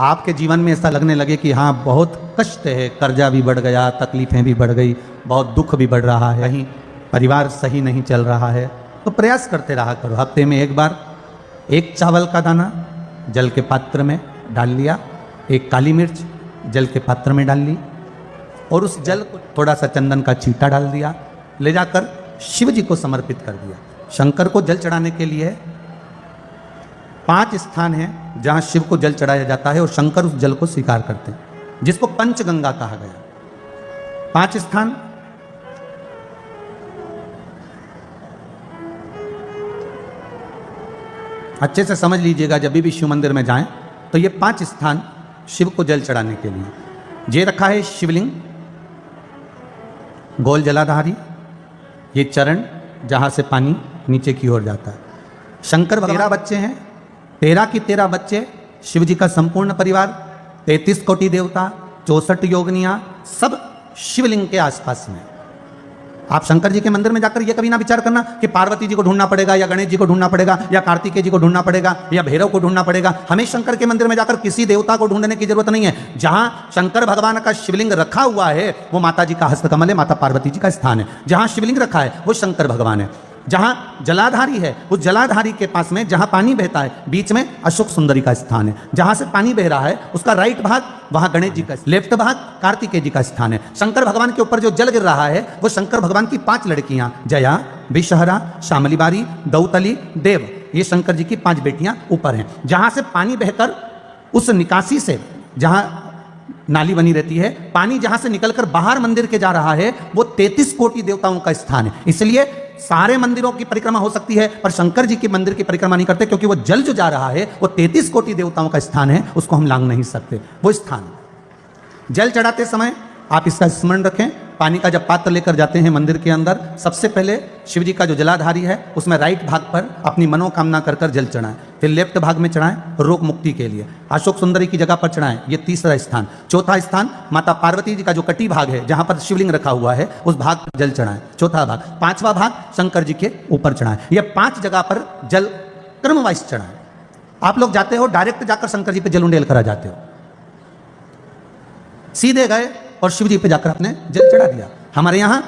आपके जीवन में ऐसा लगने लगे कि हाँ बहुत कष्ट है, कर्जा भी बढ़ गया, तकलीफें भी बढ़ गई, बहुत दुख भी बढ़ रहा है, कहीं परिवार सही नहीं चल रहा है, तो प्रयास करते रहा करो। हफ्ते में एक बार एक चावल का दाना जल के पात्र में डाल लिया, एक काली मिर्च जल के पात्र में डाल ली और उस जल को थोड़ा सा चंदन का छींटा डाल दिया, ले जाकर शिव जी को समर्पित कर दिया। शंकर को जल चढ़ाने के लिए 5 स्थान हैं जहां शिव को जल चढ़ाया जाता है और शंकर उस जल को स्वीकार करते हैं, जिसको पंचगंगा कहा गया। 5 स्थान अच्छे से समझ लीजिएगा, जब भी शिव मंदिर में जाएं तो ये 5 स्थान शिव को जल चढ़ाने के लिए ये रखा है। शिवलिंग, गोल जलाधारी, ये चरण जहां से पानी नीचे की ओर जाता है। शंकर 13 बच्चे हैं, 13 की 13 बच्चे, शिव जी का संपूर्ण परिवार, 33 कोटि देवता, 64 योगनियां, सब शिवलिंग के आसपास में। आप शंकर जी के मंदिर में जाकर ये कभी ना विचार करना कि पार्वती जी को ढूंढना पड़ेगा या गणेश जी को ढूंढना पड़ेगा या कार्तिकेय जी को ढूंढना पड़ेगा या भैरव को ढूंढना पड़ेगा। हमें शंकर के मंदिर में जाकर किसी देवता को ढूंढने की जरूरत नहीं है। जहां शंकर भगवान का शिवलिंग रखा हुआ है वो माता जी का हस्तकमल है, माता पार्वती जी का स्थान है। जहां शिवलिंग रखा है वो शंकर भगवान है। जहां जलाधारी है उस जलाधारी के पास में जहां पानी बहता है बीच में अशोक सुंदरी का स्थान है। जहां से पानी बह रहा है उसका राइट भाग वहां गणेश जी का, लेफ्ट भाग कार्तिकेय जी का स्थान है। शंकर भगवान के ऊपर जो जल गिर रहा है वो शंकर भगवान की 5 लड़कियां, जया, विषहरा, शामलीबारी, दौतली, देव, ये शंकर जी की 5 बेटियां ऊपर हैं। जहां से पानी बहकर उस निकासी से, जहां नाली बनी रहती है, पानी जहां से निकलकर बाहर मंदिर के जा रहा है वो 33 कोटि देवताओं का स्थान है। इसलिए सारे मंदिरों की परिक्रमा हो सकती है पर शंकर जी के मंदिर की परिक्रमा नहीं करते, क्योंकि वो जल जो जा रहा है वो 33 कोटि देवताओं का स्थान है, उसको हम लांघ नहीं सकते। वो स्थान जल चढ़ाते समय आप इसका स्मरण रखें। पानी का जब पात्र लेकर जाते हैं मंदिर के अंदर, सबसे पहले शिव जी का जो जलाधारी है उसमें राइट भाग पर अपनी मनोकामना कर कर जल चढ़ाएं, फिर लेफ्ट भाग में चढ़ाएं रोग मुक्ति के लिए। अशोक सुंदरी की जगह पर चढ़ाएं, ये 3रा स्थान। 4था स्थान माता पार्वती जी का जो कटी भाग है जहां पर शिवलिंग रखा हुआ है उस भाग पर जल चढ़ाएं, 4था भाग। 5वां भाग शंकर जी के ऊपर चढ़ाएं। ये 5 जगह पर जल क्रम वाइज चढ़ाएं। आप लोग जाते हो डायरेक्ट जाकर शंकर जी पे जल उंडेल करा जाते हो, सीधे गए और शिव जी पे जाकर आपने जल चढ़ा दिया। हमारे यहाँ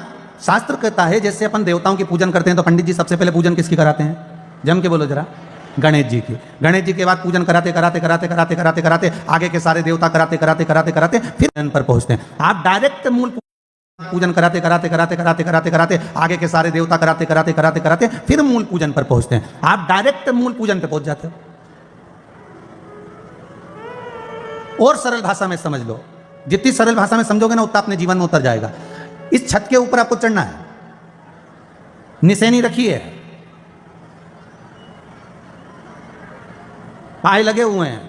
शास्त्र कहता है जैसे अपन देवताओं की पूजन करते हैं तो पंडित जी सबसे पहले पूजन किसकी कराते हैं? जम के बोलो जरा। गणेश जी की। गणेश जी के बाद पूजन कराते कराते कराते कराते कराते कराते आगे के सारे देवता कराते कराते कराते कराते फिर जन पर पहुंचते हैं। आप डायरेक्ट मूल पूजन कराते कराते कराते कराते कराते कराते आगे के सारे देवता कराते कराते कराते कराते फिर मूल पूजन पर पहुंचते हैं। आप डायरेक्ट मूल पूजन पर पहुंच जाते हो। और सरल भाषा में समझ लो, जितनी सरल भाषा में समझोगे ना उतना अपने जीवन में उतर जाएगा। इस छत के ऊपर आपको चढ़ना है, निशानी रखी है, पाए लगे हुए हैं,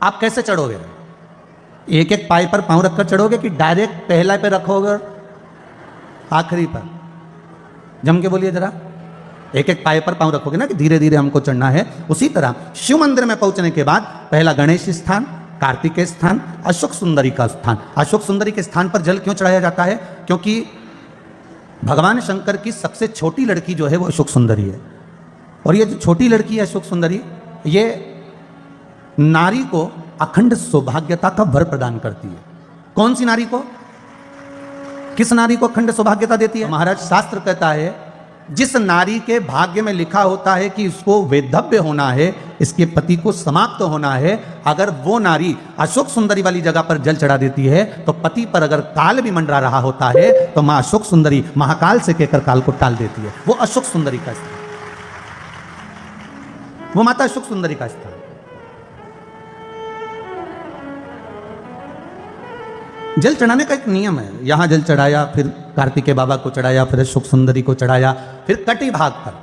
आप कैसे चढ़ोगे? एक एक पाए पर पांव रखकर चढ़ोगे कि डायरेक्ट पहला पे रखोगे आखिरी पर? जम के बोलिए जरा। एक एक पाए पर पांव रखोगे ना कि धीरे धीरे हमको चढ़ना है। उसी तरह शिव मंदिर में पहुंचने के बाद पहला गणेश स्थान, कार्तिकेय स्थान, अशोक सुंदरी का स्थान। अशोक सुंदरी के स्थान पर जल क्यों चढ़ाया जाता है? क्योंकि भगवान शंकर की सबसे छोटी लड़की जो है वो अशोक सुंदरी है। और ये जो छोटी लड़की है अशोक सुंदरी, ये नारी को अखंड सौभाग्यता का वर प्रदान करती है। कौन सी नारी को? किस नारी को अखंड सौभाग्यता देती है? महाराज शास्त्र कहता है जिस नारी के भाग्य में लिखा होता है कि इसको वैधव्य होना है, इसके पति को समाप्त होना है, अगर वो नारी अशोक सुंदरी वाली जगह पर जल चढ़ा देती है तो पति पर अगर काल भी मंडरा रहा होता है तो मां अशोक सुंदरी महाकाल से कहकर काल को टाल देती है। वो अशोक सुंदरी का स्थान, वो माता अशोक सुंदरी का स्थान। जल चढ़ाने का एक नियम है। यहां जल चढ़ाया, फिर कार्तिकेय बाबा को चढ़ाया, फिर अशोक सुंदरी को चढ़ाया, फिर कटी भाग पर।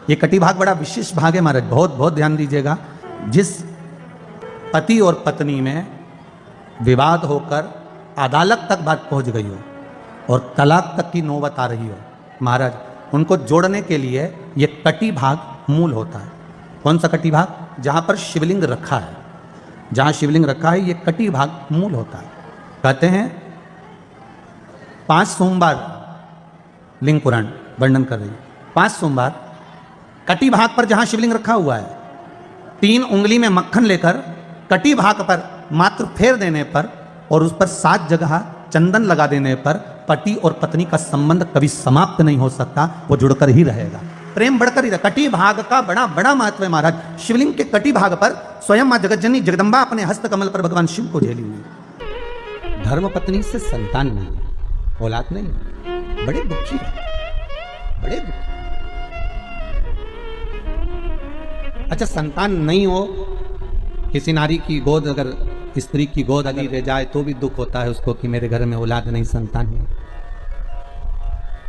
यह कटी भाग बड़ा विशेष भाग है महाराज, बहुत बहुत ध्यान दीजिएगा। जिस पति और पत्नी में विवाद होकर अदालत तक बात पहुंच गई हो और तलाक तक की नौबत आ रही हो, महाराज उनको जोड़ने के लिए यह कटी भाग मूल होता है। कौन सा कटी भाग? जहां पर शिवलिंग रखा है, जहां शिवलिंग रखा है यह कटी भाग मूल होता है। कहते हैं 5 सोमवार लिंग पुराण वर्णन कर रही है। 5 सोमवार कटी भाग पर जहां शिवलिंग रखा हुआ है 3 उंगली में मक्खन लेकर कटी भाग पर मात्र फेर देने पर और उस पर 7 जगह चंदन लगा देने पर पति और पत्नी का संबंध कभी समाप्त नहीं हो सकता, वो जुड़कर ही रहेगा, प्रेम बढ़कर ही रहेगा। कटी भाग का बड़ा बड़ा महत्व है महाराज। शिवलिंग के कटी भाग पर स्वयं मां जगतजननी जगदम्बा अपने हस्त कमल पर भगवान शिव को झेली हुई। धर्म पत्नी से संतान नहीं, औलाद नहीं, बड़े दुखी है, बड़े दुखी। अच्छा, संतान नहीं हो, किसी नारी की गोद, अगर स्त्री की गोद अगर रह जाए तो भी दुख होता है उसको कि मेरे घर में औलाद नहीं, संतान नहीं।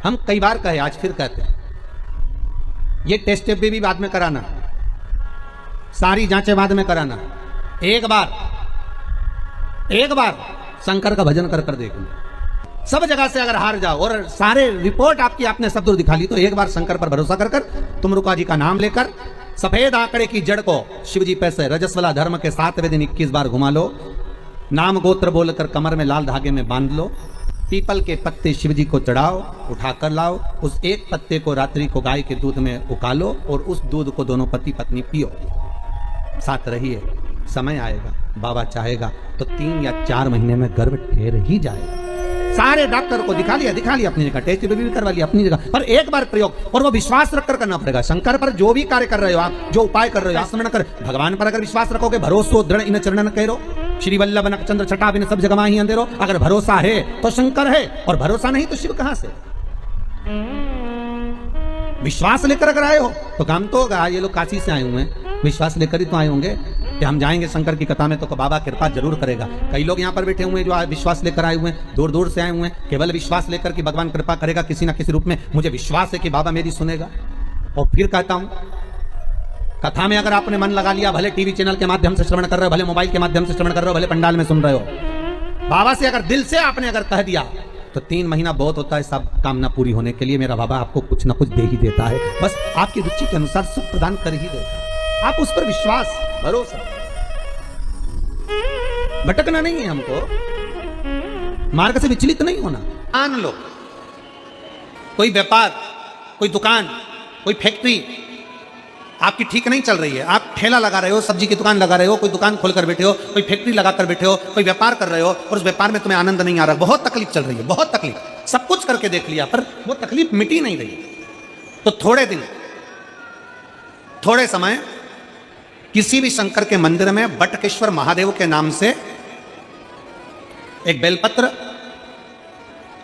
हम कई बार कहे, आज फिर कहते हैं, ये टेस्ट भी बाद में कराना, सारी जांचें बाद में कराना, एक बार शंकर का भजन कर कर देखना। सब जगह से अगर हार जाओ और सारे रिपोर्ट आपकी आपने सब दूर दिखा ली, तो एक बार शंकर पर भरोसा कर कर तुम रुका जी का नाम लेकर सफेद आंकड़े की जड़ को शिवजी पैसे रजस्वला धर्म के 7वें दिन 21 बार घुमा लो, नाम गोत्र बोलकर कमर में लाल धागे में बांध लो, पीपल के पत्ते शिवजी को चढ़ाओ, उठाकर लाओ, उस एक पत्ते को रात्रि को गाय के दूध में उकालो और उस दूध को दोनों पति पत्नी पियो, साथ रहिए। समय आएगा, बाबा चाहेगा तो 3 या 4 महीने में गर्भ ठहर ही जाएगा। सारे डॉक्टर को दिखा लिया अपनी जगह, टेस्ट भी करवा लिया अपनी जगह, पर एक बार प्रयोग, और वो विश्वास रखकर करना पड़ेगा। शंकर पर जो भी कार्य कर रहे हो आप, जो उपाय कर रहे हो, स्मरण कर, भगवान पर अगर विश्वास रखोगे, भरोसो दृढ़ इन चरणन करो, श्री वल्लभ नक्षत्र छटा बिन सब जगह ही अंधेरो। अगर भरोसा है तो शंकर है, और भरोसा नहीं तो शिव कहां से? विश्वास लेकर अगर आए हो तो काम तो होगा। ये लोग काशी से आए हुए हैं, विश्वास लेकर ही तो आए होंगे कि हम जाएंगे शंकर की कथा में तो बाबा कृपा जरूर करेगा। कई लोग यहाँ पर बैठे हुए हैं जो विश्वास लेकर आए हुए हैं, दूर दूर से आए हुए हैं, केवल विश्वास लेकर कि भगवान कृपा करेगा किसी ना किसी रूप में, मुझे विश्वास है कि बाबा मेरी सुनेगा। और फिर कहता हूं, कथा में अगर आपने मन लगा लिया, भले टीवी चैनल के माध्यम से श्रवण कर रहे हो, भले मोबाइल के माध्यम से श्रवण कर रहे हो, भले पंडाल में सुन रहे हो, बाबा से अगर दिल से आपने अगर कह दिया तो 3 महीना बहुत होता है सब कामना पूरी होने के लिए। मेरा बाबा आपको कुछ ना कुछ दे ही देता है, बस आपकी रुचि के अनुसार सुख प्रदान कर ही देता है। आप उस पर विश्वास, भरोसा, भटकना नहीं है हमको, मार्ग से विचलित नहीं होना। मान लो कोई व्यापार, कोई दुकान, कोई फैक्ट्री आपकी ठीक नहीं चल रही है, आप ठेला लगा रहे हो, सब्जी की दुकान लगा रहे हो, कोई दुकान खोलकर बैठे हो, कोई फैक्ट्री लगाकर बैठे हो, कोई व्यापार कर रहे हो और उस व्यापार में तुम्हें आनंद नहीं आ रहा, बहुत तकलीफ चल रही है, बहुत तकलीफ, सब कुछ करके देख लिया पर वो तकलीफ मिटी नहीं रही, तो थोड़े दिन, थोड़े समय किसी भी शंकर के मंदिर में बटकेश्वर महादेव के नाम से एक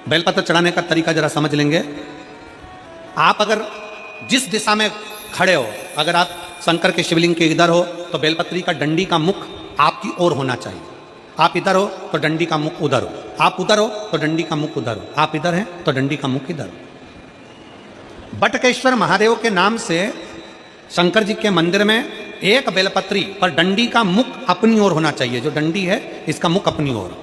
बेलपत्र चढ़ाने का तरीका जरा समझ लेंगे। आप अगर जिस दिशा में खड़े हो, अगर आप शंकर के शिवलिंग के इधर हो तो बेलपत्री का डंडी का मुख आपकी ओर होना चाहिए। आप इधर हो तो डंडी का मुख उधर हो, आप उधर हो तो डंडी का मुख उधर हो, आप इधर हैं तो डंडी का मुख इधर हो। बटकेश्वर महादेव के नाम से शंकर जी के मंदिर में एक बेलपत्री पर डंडी का मुख अपनी ओर होना चाहिए, जो डंडी है इसका मुख अपनी ओर।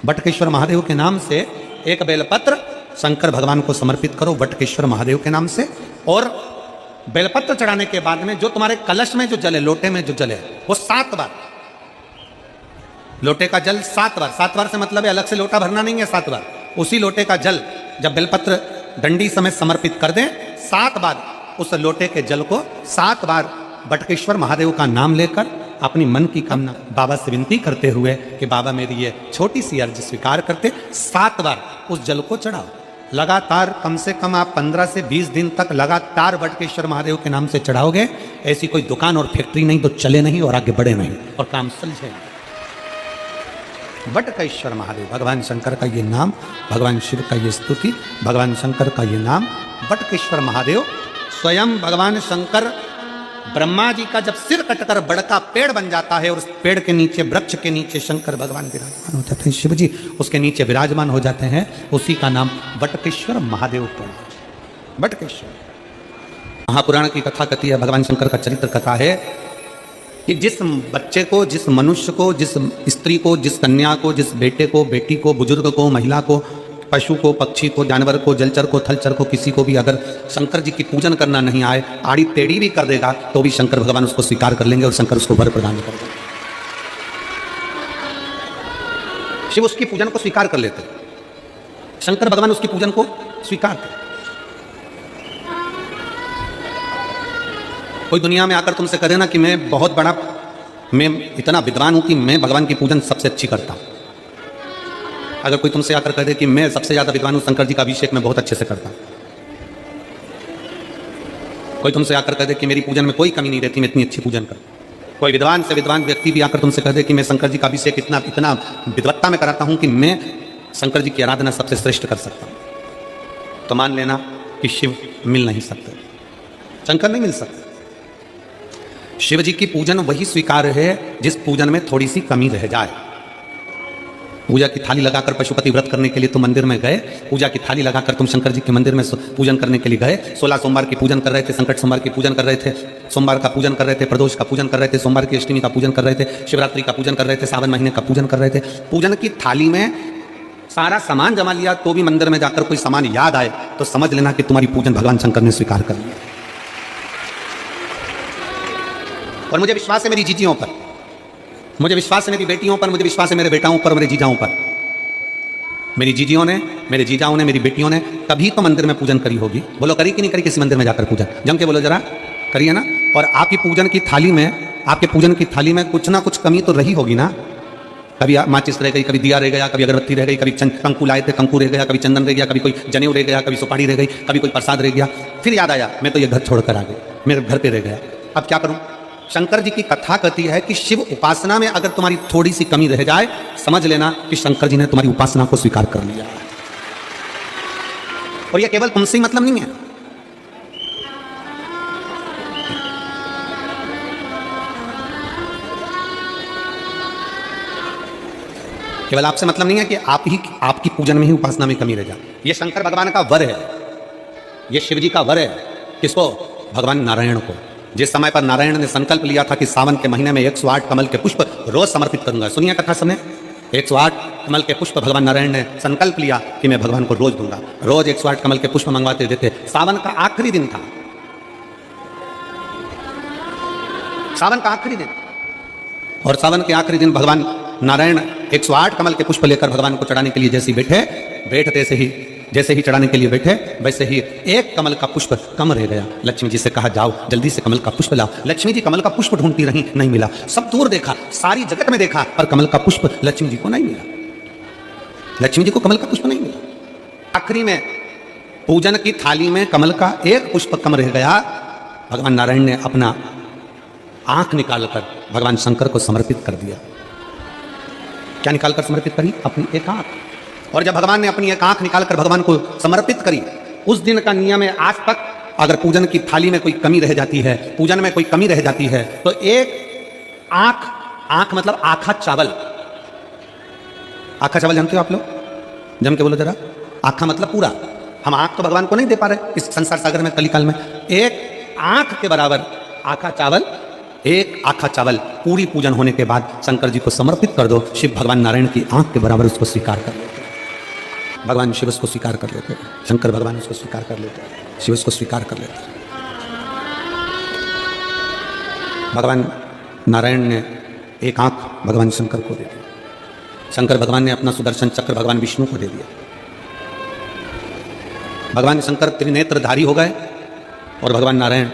बटकेश्वर महादेव के नाम से एक बेलपत्र शंकर भगवान को समर्पित करो बटकेश्वर महादेव के नाम से, और बेलपत्र चढ़ाने के बाद में जो तुम्हारे कलश में जो जल है, लोटे में जो जल है, वो 7 बार, लोटे का जल 7 बार, 7 बार से मतलब है अलग से लोटा भरना नहीं है, 7 बार उसी लोटे का जल जब बेलपत्र डंडी समेत समर्पित कर दें, 7 बार उस लोटे के जल को 7 बार बटकेश्वर महादेव का नाम लेकर अपनी मन की कामना बाबा से विनती करते हुए कि बाबा मेरी ये छोटी सी अर्ज स्वीकार करते, 7 बार उस जल को चढ़ाओ। लगातार कम से कम आप 15 से 20 दिन तक लगातार बटकेश्वर महादेव के नाम से चढ़ाओगे, ऐसी कोई दुकान और फैक्ट्री नहीं तो चले नहीं और आगे बढ़े नहीं और काम सुलझे। बटकेश्वर महादेव, भगवान शंकर का ये नाम, भगवान शिव का ये स्तुति, भगवान शंकर का ये नाम बटकेश्वर महादेव। स्वयं भगवान शंकर, ब्रह्मा जी का जब सिर कटकर बड़का पेड़ बन जाता है और उस पेड़ के नीचे, वृक्ष के नीचे शंकर भगवान विराजमान हो जाते हैं, शिव जी उसके नीचे विराजमान हो जाते हैं, उसी का नाम बटकेश्वर महादेव पड़ा। बटकेश्वर महापुराण की कथा कथी है, भगवान शंकर का चरित्र कथा है कि जिस बच्चे को, जिस मनुष्य को, जिस स्त्री को, जिस कन्या को, जिस बेटे को, बेटी को, बुजुर्ग को, महिला को, पशु को, पक्षी को, जानवर को, जलचर को, थलचर को, किसी को भी अगर शंकर जी की पूजन करना नहीं आए, आड़ी टेढ़ी भी कर देगा तो भी शंकर भगवान उसको स्वीकार कर लेंगे और शंकर उसको वर प्रदान कर देंगे। शिव उसकी पूजन को स्वीकार कर लेते, शंकर भगवान उसकी पूजन को स्वीकार कर। कोई दुनिया में आकर तुमसे करे ना कि मैं बहुत बड़ा मैं इतना विद्वान हूं कि मैं भगवान की पूजन सबसे अच्छी करता हूं। अगर कोई तुमसे आकर कह दे कि मैं सबसे ज्यादा विद्वान हूं, शंकर जी का अभिषेक मैं बहुत अच्छे से करता हूं, कोई तुमसे आकर कह दे कि मेरी पूजन में कोई कमी नहीं रहती, मैं इतनी अच्छी पूजन करता हूं, कोई विद्वान से विद्वान व्यक्ति भी आकर तुमसे कह दे कि मैं शंकर जी का अभिषेक इतना इतना विद्वत्ता में कराता हूं कि मैं शंकर जी की आराधना सबसे श्रेष्ठ कर सकता हूं, तो मान लेना कि शिव मिल नहीं सकते, शंकर नहीं मिल सकते। शिव जी की पूजन वही स्वीकार है जिस पूजन में थोड़ी सी कमी रह जाए। पूजा की थाली लगाकर पशुपति व्रत करने के लिए तुम मंदिर में गए, पूजा की थाली लगाकर तुम शंकर जी के मंदिर में पूजन करने के लिए गए, 16 सोमवार की पूजन कर रहे थे, संकट सोमवार की पूजन कर रहे थे, सोमवार का पूजन कर रहे थे, प्रदोष का पूजन कर रहे थे, सोमवार की अष्टमी का पूजन कर रहे थे, शिवरात्रि का पूजन कर रहे थे, सावन महीने का पूजन कर रहे थे। पूजन की थाली में सारा सामान जमा लिया तो भी मंदिर में जाकर कोई सामान याद आए तो समझ लेना कि तुम्हारी पूजन भगवान शंकर ने स्वीकार कर लिया। और मुझे विश्वास है मेरी जीजियों पर, मुझे विश्वास है मेरी बेटियों पर, मुझे विश्वास है मेरे बेटाओं पर, मेरे जीजाओं पर। मेरी जीजियों ने, मेरे जीजाओं ने, मेरी बेटियों ने कभी तो मंदिर में पूजन करी होगी। बोलो करी कि नहीं करी किसी मंदिर में जाकर पूजन? जम के बोलो जरा, करी है ना? और आपकी पूजन की थाली में, आपके पूजन की थाली में कुछ ना कुछ कमी तो रही होगी ना। कभी माचिस रह गई, कभी दिया रह गया, कभी अगरबत्ती रह गई, कभी कंकु लाए थे कंकु रह गया, कभी चंदन रह गया, कभी कोई जनेऊ रह गया, कभी सुपारी रह गई, कभी कोई प्रसाद रह गया। फिर याद आया मैं तो ये घर छोड़कर आ गई, मेरे घर पे रह गया, अब क्या करूं? शंकर जी की कथा कहती है कि शिव उपासना में अगर तुम्हारी थोड़ी सी कमी रह जाए, समझ लेना कि शंकर जी ने तुम्हारी उपासना को स्वीकार कर लिया। और यह केवल तुमसे ही मतलब नहीं है, केवल आपसे मतलब नहीं है कि आपकी पूजन में ही उपासना में कमी रह जाए। यह शंकर भगवान का वर है, यह शिव जी का वर है। किसको? भगवान नारायण को। जिस समय पर नारायण ने संकल्प लिया था कि सावन के महीने में 108 कमल के पुष्प रोज समर्पित करूंगा, सुनिए कथा सबने, 108 कमल के पुष्प भगवान नारायण ने संकल्प लिया कि मैं भगवान को रोज दूंगा। रोज 108 कमल के पुष्प मंगवाते देते। सावन का आखिरी दिन था, सावन का आखिरी दिन, और सावन के आखिरी दिन भगवान नारायण 108 कमल के पुष्प लेकर भगवान को चढ़ाने के लिए जैसे ही बैठते जैसे ही चढ़ाने के लिए बैठे, वैसे ही एक कमल का पुष्प कम रह गया। लक्ष्मी जी से कहा जाओ जल्दी से कमल का पुष्प लाओ। लक्ष्मी जी कमल का पुष्प ढूंढती रही, नहीं मिला। सब दूर देखा, सारी जगत में देखा, पर कमल का पुष्प लक्ष्मी जी को नहीं मिला। लक्ष्मी जी को कमल का पुष्प नहीं मिला। आखिरी में पूजन की थाली में कमल का एक पुष्प कम रह गया। भगवान नारायण ने अपना आंख निकालकर भगवान शंकर को समर्पित कर दिया। क्या निकालकर समर्पित करी? अपनी एक आंख। और जब भगवान ने अपनी एक आंख निकालकर भगवान को समर्पित करी, उस दिन का नियम है आज तक अगर पूजन की थाली में कोई कमी रह जाती है, पूजन में कोई कमी रह जाती है, तो एक आंख मतलब आखा चावल। आखा चावल जानते हो आप लोग? जम के बोलो जरा। आखा मतलब पूरा। हम आंख तो भगवान को नहीं दे पा रहे इस संसार सागर में, कलिकाल में। एक आंख के बराबर आखा चावल, एक आखा चावल पूरी पूजन होने के बाद शंकर जी को समर्पित कर दो। शिव भगवान नारायण की आंख के बराबर उसको स्वीकार कर लेते। भगवान शिव उसको स्वीकार कर लेते, शंकर भगवान उसको स्वीकार कर लेते, शिव उसको स्वीकार कर लेते। भगवान नारायण ने एक आंख भगवान शंकर को दे दी, शंकर भगवान ने अपना सुदर्शन चक्र भगवान विष्णु को दे दिया। भगवान शंकर त्रिनेत्रधारी हो गए और भगवान नारायण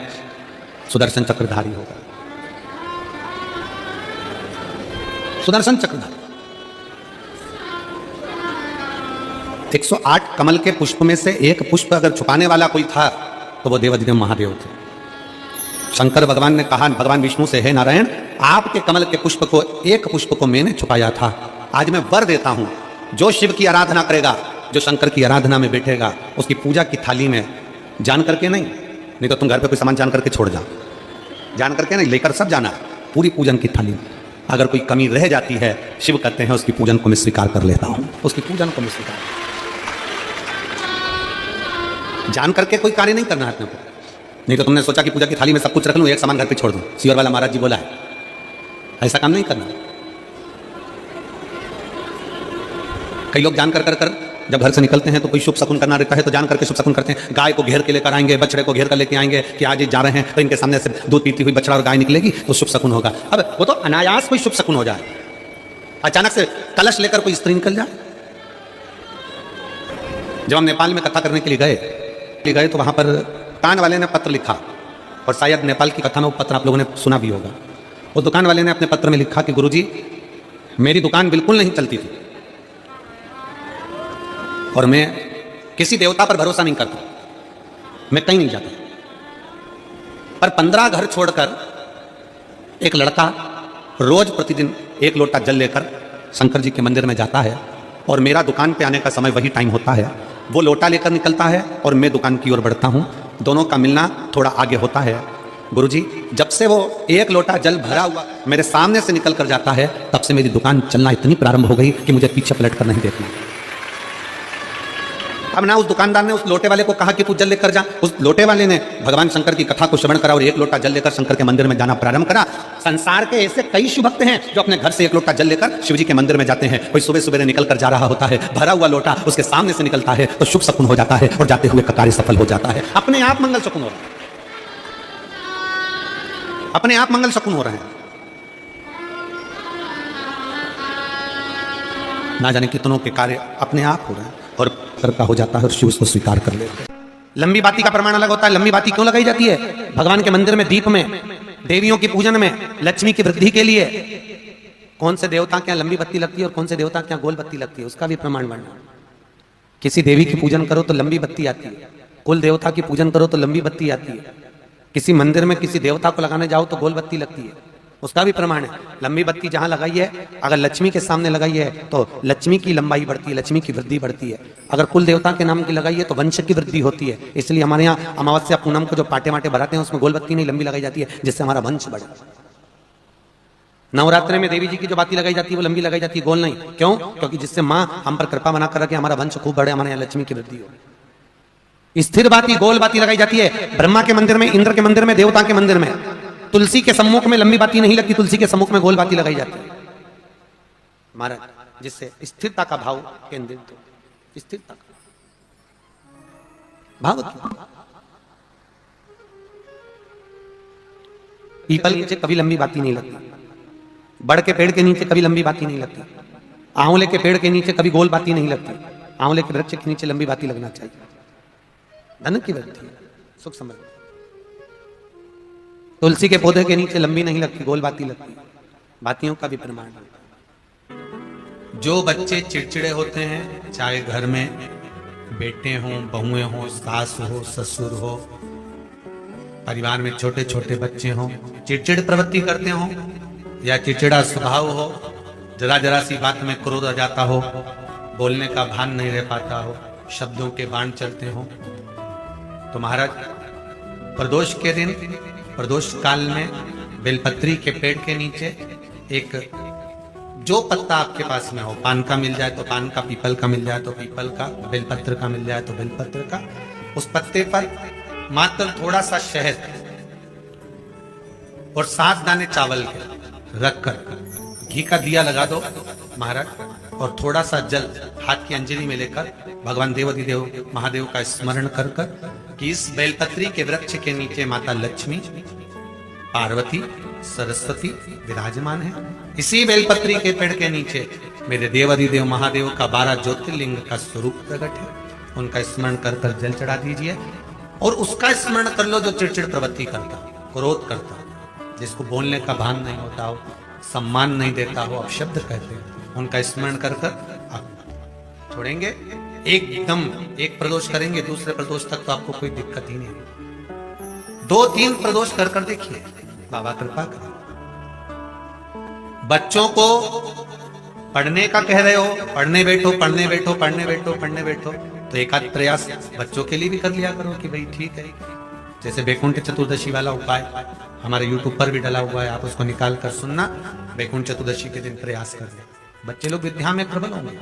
सुदर्शन चक्रधारी हो गए। सुदर्शन चक्रधारी 108 कमल के पुष्प में से एक पुष्प अगर छुपाने वाला कोई था तो वो देवाधिदेव महादेव थे। शंकर भगवान ने कहा भगवान विष्णु से, हे नारायण, आपके कमल के पुष्प को, एक पुष्प को मैंने छुपाया था। आज मैं वर देता हूं, जो शिव की आराधना करेगा, जो शंकर की आराधना में बैठेगा, उसकी पूजा की थाली में जान करके नहीं तो तुम घर पे कोई सामान जान करके छोड़ जाओ, जान करके नहीं, लेकर सब जाना। पूरी पूजन की थाली में अगर कोई कमी रह जाती है, शिव कहते हैं उसकी पूजन को मैं स्वीकार कर लेता हूं, उसकी पूजन को मैं स्वीकार। जान करके कोई कार्य नहीं करना है अपने को। नहीं तो तुमने सोचा कि पूजा की थाली में सब कुछ रख लूं, एक सामान घर पे छोड़ दूं। सियोर वाला महाराज जी बोला है, ऐसा काम नहीं करना। कई लोग जान कर जब घर से निकलते हैं तो कोई शुभ शकुन करना रहता है तो जान करके शुभ शकुन करते हैं। गाय को घेर के लेकर आएंगे, बछड़े को घेर कर लेके आएंगे कि आज जा रहे हैं तो इनके सामने से दूध पीती हुई बछड़ा और गाय निकलेगी तो शुभ शकुन होगा। अब वो तो अनायास कोई शुभ शकुन हो जाए। अचानक से कलश लेकर कोई स्त्री निकल जाए। जब हम नेपाल में कथा करने के लिए गए तो वहां पर कान वाले ने पत्र लिखा, और शायद नेपाल की कथा में वो पत्र आप लोगों ने सुना भी होगा। उस दुकान वाले ने अपने पत्र में लिखा कि गुरुजी मेरी दुकान बिल्कुल नहीं चलती थी और मैं किसी देवता पर भरोसा नहीं करता, मैं कहीं नहीं जाता, पर 15 घर छोड़कर एक लड़का रोज प्रतिदिन 1 लोटा जल लेकर शंकर जी के मंदिर में जाता है और मेरा दुकान पे आने का समय वही टाइम होता है। वो लोटा लेकर निकलता है और मैं दुकान की ओर बढ़ता हूँ, दोनों का मिलना थोड़ा आगे होता है। गुरुजी जब से वो 1 लोटा जल भरा हुआ मेरे सामने से निकल कर जाता है, तब से मेरी दुकान चलना इतनी प्रारंभ हो गई कि मुझे पीछे पलट कर नहीं देखना। अब ना उस दुकानदार ने उस लोटे वाले को कहा कि तू जल लेकर जा, उस लोटे वाले ने भगवान शंकर की कथा को श्रवण करा और 1 लोटा जल लेकर शंकर के मंदिर में जाना प्रारंभ करा। संसार के ऐसे कई शिव भक्त हैं जो अपने घर से 1 लोटा जल लेकर शिव जी के मंदिर में जाते हैं। कोई सुबह सुबह निकल कर जा रहा होता है, भरा हुआ लोटा उसके सामने से निकलता है तो शुभ शकुन हो जाता है और जाते हुए का कार्य सफल हो जाता है। अपने आप मंगल शकुन हो रहा है, अपने आप मंगल शकुन हो रहे हैं। ना जाने कितनों के कार्य अपने आप हो रहे हैं और करता हो जाता है और शिव उसको स्वीकार कर लेते हैं। लंबी बाती का प्रमाण अलग होता है। लंबी बाती क्यों लगाई जाती है? भगवान के मंदिर में दीप में, देवियों की पूजन में, लक्ष्मी की वृद्धि के लिए। कौन से देवता क्या लंबी बत्ती लगती है और कौन से देवता क्या गोल बत्ती लगती है, उसका भी प्रमाण वर्णन। किसी देवी की पूजन करो तो लंबी बत्ती आती है, कुल देवता की पूजन करो तो लंबी बत्ती आती है। किसी मंदिर में किसी देवता को लगाने जाओ तो गोल बत्ती लगती है, उसका भी प्रमाण है। लंबी बत्ती जहां लगाई है, अगर लक्ष्मी के सामने लगाई है तो लक्ष्मी की लंबाई बढ़ती है, लक्ष्मी की वृद्धि बढ़ती है। अगर कुल देवता के नाम की लगाई है तो वंश की वृद्धि होती है। इसलिए हमारे यहाँ अमावस्या पूनम को जो पाटे माटे भराते हैं उसमें गोल बत्ती नहीं लंबी लगाई जाती है, जिससे हमारा वंश बढ़े। नवरात्रि में देवी जी की जो बाती लगाई जाती है वो लंबी लगाई जाती है, गोल नहीं। क्यों? क्योंकि जिससे माँ हम पर कृपा बना कर रखे, हमारा वंश खूब बढ़े, हमारे यहाँ लक्ष्मी की वृद्धि हो। स्थिर बाती, गोल बाती लगाई जाती है ब्रह्मा के मंदिर में, इंद्र के मंदिर में, देवता के मंदिर में। तुलसी के सम्मुख में लंबी बाती नहीं लगती, तुलसी के सम्मुख में गोल बाती लगाई जाती है महाराज, जिससे स्थिरता का भाव केंद्रित हो। स्थिरता का भाव पीपल के नीचे कभी लंबी बाती नहीं लगती, बड़ के पेड़ के नीचे कभी लंबी बाती नहीं लगती, आंवले के पेड़ के नीचे कभी गोल बाती नहीं लगती। आंवले के वृक्ष के नीचे लंबी बाती लगना चाहिए, धन की वृद्धि, सुख समृद्धि। तुलसी के पौधे के नीचे लंबी नहीं लगती, गोल बाती लगती। बातियों का भी प्रमाण है। जो बच्चे चिड़चिड़े होते हैं, चाहे घर में बेटे हों, बहुएं हों, सास हो, ससुर हो, परिवार में छोटे छोटे बच्चे हों, चिड़चिड़ प्रवृत्ति करते हों या चिड़चिड़ा स्वभाव हो, जरा जरा सी बात में क्रोध आ जाता हो, बोलने का भान नहीं रह पाता हो, शब्दों के बाण चलते हों, तो महाराज प्रदोष के दिन, प्रदोष काल में बेलपत्री के पेड़ के नीचे एक जो पत्ता आपके पास में हो, पान का मिल जाए तो पान का, पीपल का मिल जाए तो पीपल का, बेलपत्र का मिल जाए तो बेलपत्र का, उस पत्ते पर मात्र थोड़ा सा शहद और 7 दाने चावल के रखकर घी का दिया लगा दो महाराज, और थोड़ा सा जल हाथ की अंजलि में लेकर भगवान देवाधिदेव महादेव का स्मरण कर कर कि इस बेलपत्री के वृक्ष के नीचे माता लक्ष्मी, पार्वती, सरस्वती विराजमान है। इसी बेलपत्री के पेड़ के नीचे मेरे देवाधिदेव महादेव का 12 ज्योतिर्लिंग का स्वरूप प्रकट है। उनका स्मरण कर कर जल चढ़ा दीजिए और उसका स्मरण कर लो जो चिड़चिड़ प्रवृत्ति करता, क्रोध करता, जिसको बोलने का भान नहीं होता हो, सम्मान नहीं देता हो, अपशब्द कहते हैं, उनका स्मरण कर कर आप छोड़ेंगे। एकदम एक प्रदोष करेंगे, दूसरे प्रदोष तक तो आपको कोई दिक्कत ही नहीं। 2-3 प्रदोष कर कर देखिए, बाबा कृपा करें। बच्चों को पढ़ने का कह रहे हो, पढ़ने बैठो, पढ़ने बैठो, पढ़ने बैठो, पढ़ने बैठो, तो एक आध प्रयास बच्चों के लिए भी कर लिया करो कि भाई ठीक है। जैसे बैकुंठ चतुर्दशी वाला उपाय हमारे YouTube पर भी डला हुआ है, आप उसको निकाल कर सुनना। बैकुंठ चतुर्दशी के दिन प्रयास कर ले, बच्चे लोग विद्या में प्रबल होंगे।